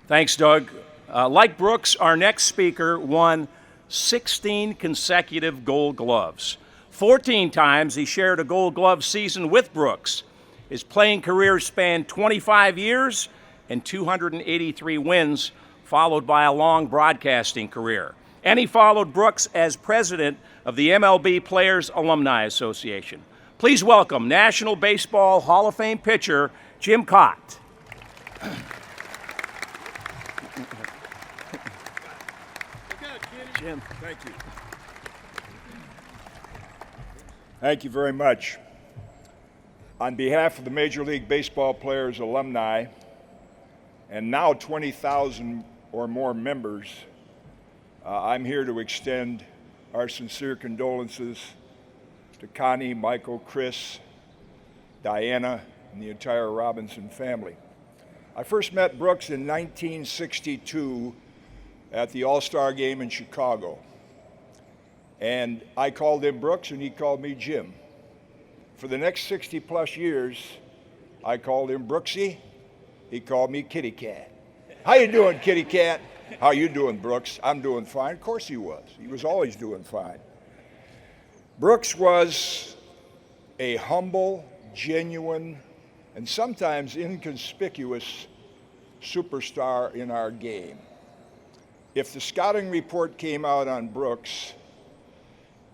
Thanks, Doug. Like Brooks, our next speaker won 16 consecutive Gold Gloves. 14 times he shared a Gold Glove season with Brooks. His playing career spanned 25 years and 283 wins, followed by a long broadcasting career. And he followed Brooks as president of the MLB Players Alumni Association. Please welcome National Baseball Hall of Fame pitcher Jim Kaat. Jim. Thank you. Thank you very much. On behalf of the Major League Baseball Players Alumni, and now 20,000 or more members, I'm here to extend our sincere condolences to Connie, Michael, Chris, Diana, and the entire Robinson family. I first met Brooks in 1962 at the All-Star game in Chicago. And I called him Brooks and he called me Jim. For the next 60 plus years, I called him Brooksy, he called me Kitty Cat. How you doing, Kitty Cat? How you doing, Brooks? I'm doing fine. Of course he was. He was always doing fine. Brooks was a humble, genuine, and sometimes inconspicuous superstar in our game. If the scouting report came out on Brooks,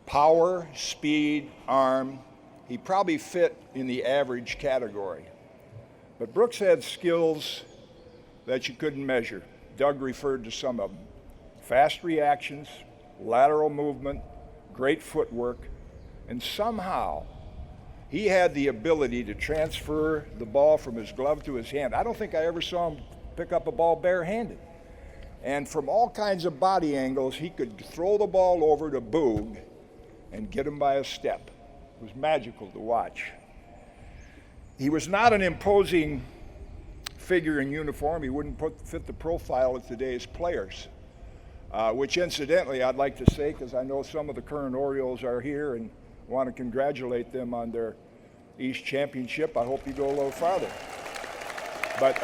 power, speed, arm, he probably fit in the average category. But Brooks had skills that you couldn't measure. Doug referred to some of them. Fast reactions, lateral movement, great footwork, and somehow he had the ability to transfer the ball from his glove to his hand. I don't think I ever saw him pick up a ball barehanded. And from all kinds of body angles, he could throw the ball over to Boog and get him by a step. It was magical to watch. He was not an imposing figure in uniform. He wouldn't fit the profile of today's players, which incidentally I'd like to say, because I know some of the current Orioles are here and want to congratulate them on their East Championship. I hope you go a little farther. But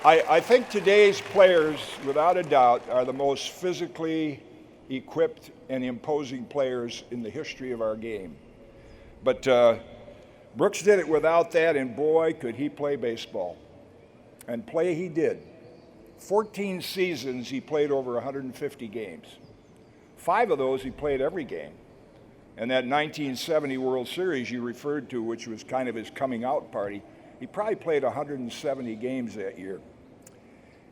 I think today's players, without a doubt, are the most physically equipped and imposing players in the history of our game. But Brooks did it without that, and boy, could he play baseball. And play he did. 14 seasons he played over 150 games. 5 of those he played every game. And that 1970 World Series you referred to, which was kind of his coming out party, he probably played 170 games that year.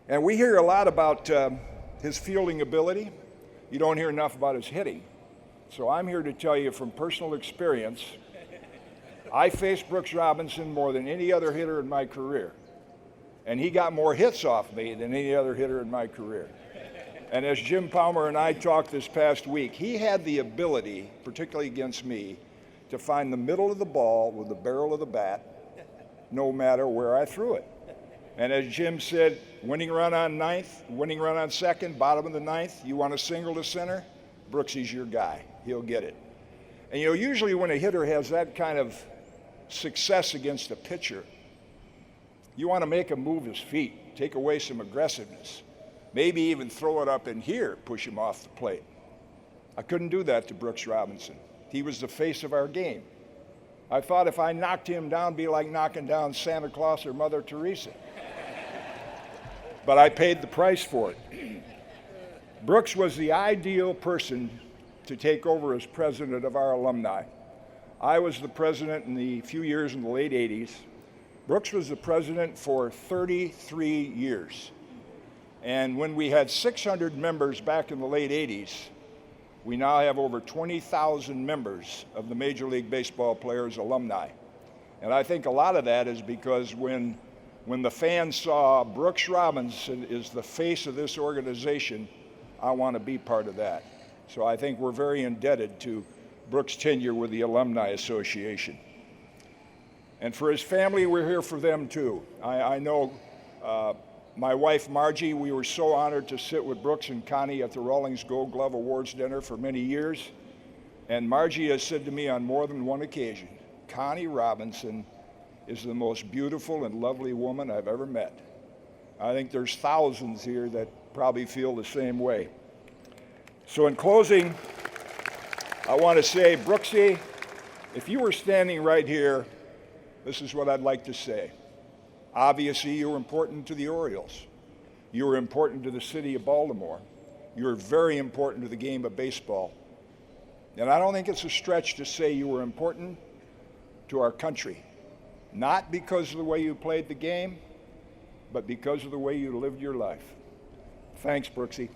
And we hear a lot about his fielding ability. You don't hear enough about his hitting. So I'm here to tell you from personal experience, I faced Brooks Robinson more than any other hitter in my career. And he got more hits off me than any other hitter in my career. And as Jim Palmer and I talked this past week, he had the ability, particularly against me, to find the middle of the ball with the barrel of the bat, no matter where I threw it. And as Jim said, winning run on ninth, winning run on second, bottom of the ninth, you want a single to center, Brooksy's your guy. He'll get it. And you know, usually when a hitter has that kind of success against a pitcher, you want to make him move his feet, take away some aggressiveness, maybe even throw it up in here, push him off the plate. I couldn't do that to Brooks Robinson. He was the face of our game. I thought if I knocked him down, it'd be like knocking down Santa Claus or Mother Teresa. But I paid the price for it. Brooks was the ideal person to take over as president of our alumni. I was the president in the few years in the late 80s. Brooks was the president for 33 years. And when we had 600 members back in the late 80s, we now have over 20,000 members of the Major League Baseball Players Alumni. And I think a lot of that is because when the fans saw Brooks Robinson is the face of this organization, I want to be part of that. So I think we're very indebted to Brooks' tenure with the Alumni Association. And for his family, we're here for them too. I know my wife Margie, we were so honored to sit with Brooks and Connie at the Rawlings Gold Glove Awards dinner for many years. And Margie has said to me on more than one occasion, Connie Robinson is the most beautiful and lovely woman I've ever met. I think there's thousands here that probably feel the same way. So in closing, I want to say, Brooksy, if you were standing right here, this is what I'd like to say. Obviously, you were important to the Orioles. You were important to the city of Baltimore. You were very important to the game of baseball. And I don't think it's a stretch to say you were important to our country, not because of the way you played the game, but because of the way you lived your life. Thanks, Brooksy.